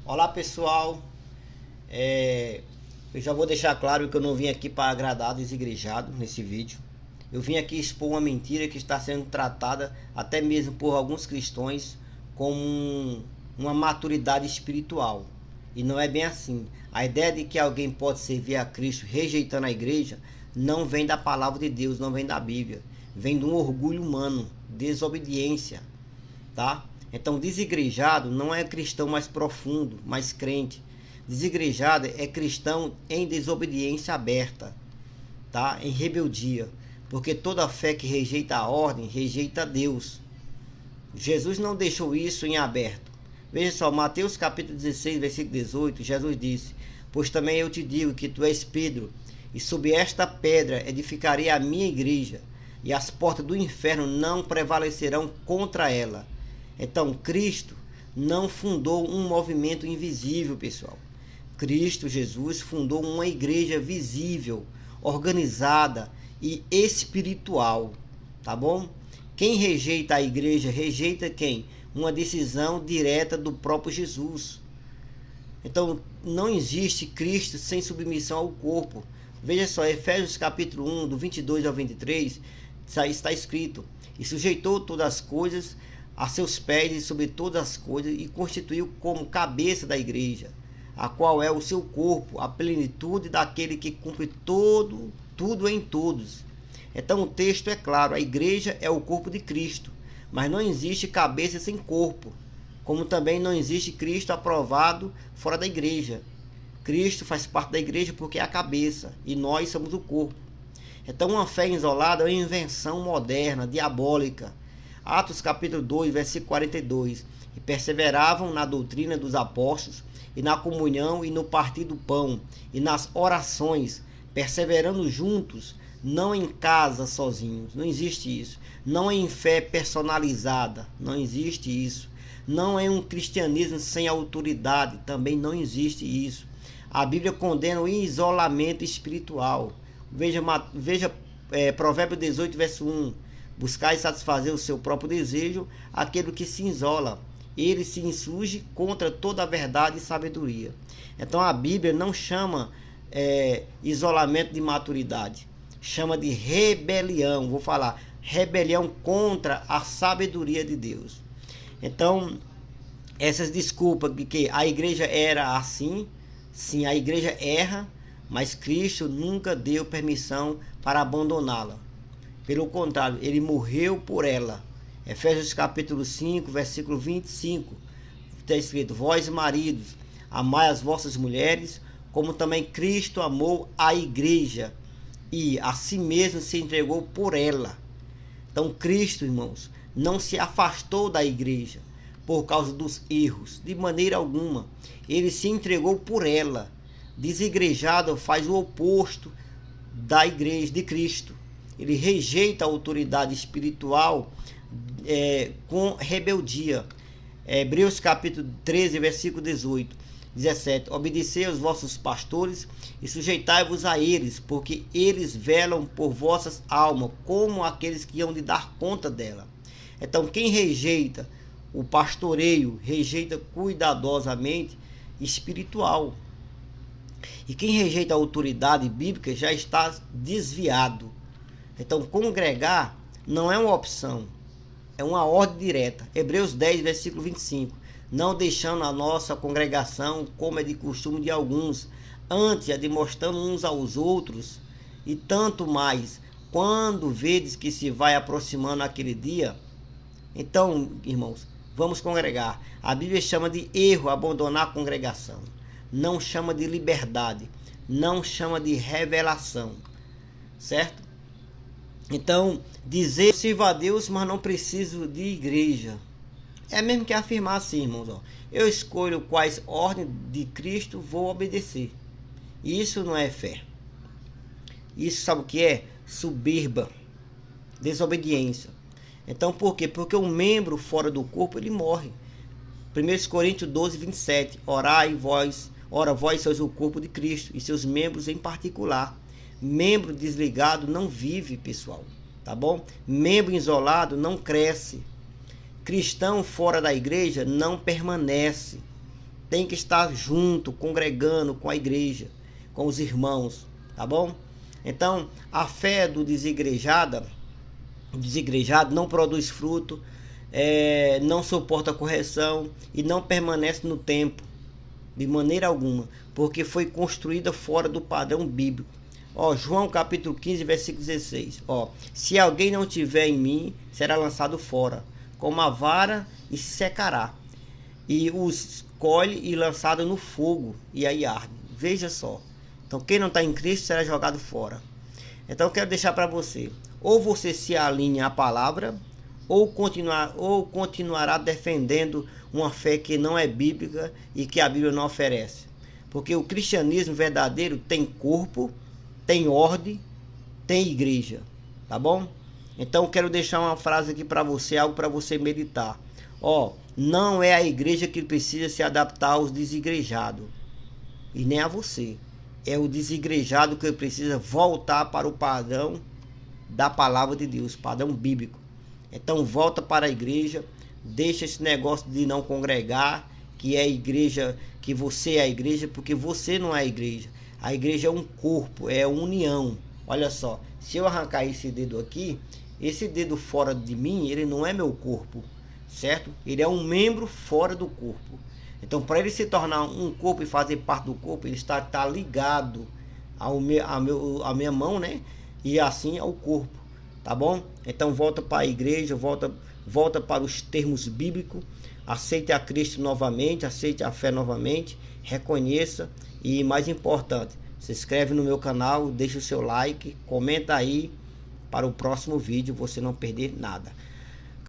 Olá pessoal, eu já vou deixar claro que eu não vim aqui para agradar desigrejado nesse vídeo. Eu vim aqui expor uma mentira que está sendo tratada até mesmo por alguns cristãos como uma maturidade espiritual. E não é bem assim. A ideia de que alguém pode servir a Cristo rejeitando a igreja não vem da palavra de Deus, não vem da Bíblia. Vem de um orgulho humano, desobediência, tá? Então, desigrejado não é cristão mais profundo, mais crente. Desigrejado é cristão em desobediência aberta, tá? Em rebeldia. Porque toda fé que rejeita a ordem, rejeita Deus. Jesus não deixou isso em aberto. Veja só, Mateus capítulo 16, versículo 18, Jesus disse: Pois também eu te digo que tu és Pedro, e sobre esta pedra edificarei a minha igreja, e as portas do inferno não prevalecerão contra ela. Então, Cristo não fundou um movimento invisível, pessoal. Cristo Jesus fundou uma igreja visível, organizada e espiritual, tá bom? Quem rejeita a igreja, rejeita quem? Uma decisão direta do próprio Jesus. Então, não existe Cristo sem submissão ao corpo. Veja só, Efésios capítulo 1, do 22 ao 23, está escrito: E sujeitou todas as coisas a seus pés e sobre todas as coisas, e constituiu como cabeça da igreja, a qual é o seu corpo, a plenitude daquele que cumpre tudo em todos. Então o texto é claro, a igreja é o corpo de Cristo, mas não existe cabeça sem corpo, como também não existe Cristo aprovado fora da igreja. Cristo faz parte da igreja porque é a cabeça, e nós somos o corpo. Então uma fé isolada é uma invenção moderna, diabólica. Atos capítulo 2, versículo 42. E perseveravam na doutrina dos apóstolos, e na comunhão, e no partir do pão, e nas orações, perseverando juntos, não em casa sozinhos, não existe isso. Não em fé personalizada, não existe isso. Não é um cristianismo sem autoridade, também não existe isso. A Bíblia condena o isolamento espiritual. Veja Provérbios 18, verso 1. Buscar e satisfazer o seu próprio desejo, aquele que se isola. Ele se insurge contra toda a verdade e sabedoria. Então a Bíblia não chama isolamento de maturidade. Chama de rebelião. Vou falar, rebelião contra a sabedoria de Deus. Então, essas desculpas de que a igreja era assim, sim, a igreja erra, mas Cristo nunca deu permissão para abandoná-la. Pelo contrário, ele morreu por ela. Efésios capítulo 5, versículo 25. Está escrito: Vós, maridos, amai as vossas mulheres, como também Cristo amou a igreja, e a si mesmo se entregou por ela. Então Cristo, irmãos, não se afastou da igreja por causa dos erros, de maneira alguma. Ele se entregou por ela. Desigrejado faz o oposto da igreja de Cristo. Ele rejeita a autoridade espiritual com rebeldia. Hebreus capítulo 13, versículo 17. Obedecei aos vossos pastores e sujeitai-vos a eles, porque eles velam por vossas almas, como aqueles que hão de dar conta dela. Então, quem rejeita o pastoreio, rejeita cuidadosamente espiritual. E quem rejeita a autoridade bíblica já está desviado. Então, congregar não é uma opção, é uma ordem direta. Hebreus 10, versículo 25. Não deixando a nossa congregação, como é de costume de alguns, antes a demonstrando uns aos outros, e tanto mais, quando vedes que se vai aproximando aquele dia. Então, irmãos, vamos congregar. A Bíblia chama de erro abandonar a congregação. Não chama de liberdade, não chama de revelação, certo? Então, dizer: sirvo a Deus, mas não preciso de igreja, é mesmo que afirmar assim, irmãos, ó, eu escolho quais ordens de Cristo vou obedecer. Isso não é fé. Isso sabe o que é? Soberba, desobediência. Então por quê? Porque o membro fora do corpo ele morre. 1 Coríntios 12, 27. Ora vós sois o corpo de Cristo, e seus membros em particular. Membro desligado não vive, pessoal, tá bom? Membro isolado não cresce. Cristão fora da igreja não permanece. tem que estar junto, congregando com a igreja, com os irmãos, tá bom? Então, a fé do desigrejado não produz fruto, não suporta correção e não permanece no tempo, de maneira alguma, porque foi construída fora do padrão bíblico. João capítulo 15, versículo 16. Se alguém não tiver em mim, será lançado fora, como a vara, e se secará. E os colhe e lançado no fogo, e aí arde. Veja só. Então, quem não está em Cristo será jogado fora. Então, eu quero deixar para você. Ou você se alinha à palavra, ou continuará defendendo uma fé que não é bíblica e que a Bíblia não oferece. Porque o cristianismo verdadeiro tem corpo, tem ordem, tem igreja, tá bom? Então quero deixar uma frase aqui para você, algo para você meditar. Não é a igreja que precisa se adaptar aos desigrejados, e nem a você. É o desigrejado que precisa voltar para o padrão da palavra de Deus, padrão bíblico. Então volta para a igreja, deixa esse negócio de não congregar, que é a igreja, que você é a igreja, porque você não é a igreja. A igreja é um corpo, é união. Olha só, se eu arrancar esse dedo aqui, esse dedo fora de mim, ele não é meu corpo, certo? Ele é um membro fora do corpo. Então, para ele se tornar um corpo e fazer parte do corpo, ele está ligado à minha mão, né? E assim ao corpo, tá bom? Então, volta para a igreja, volta para os termos bíblicos, aceite a Cristo novamente, aceite a fé novamente, reconheça. E mais importante, se inscreve no meu canal, deixa o seu like, comenta aí para o próximo vídeo, você não perder nada.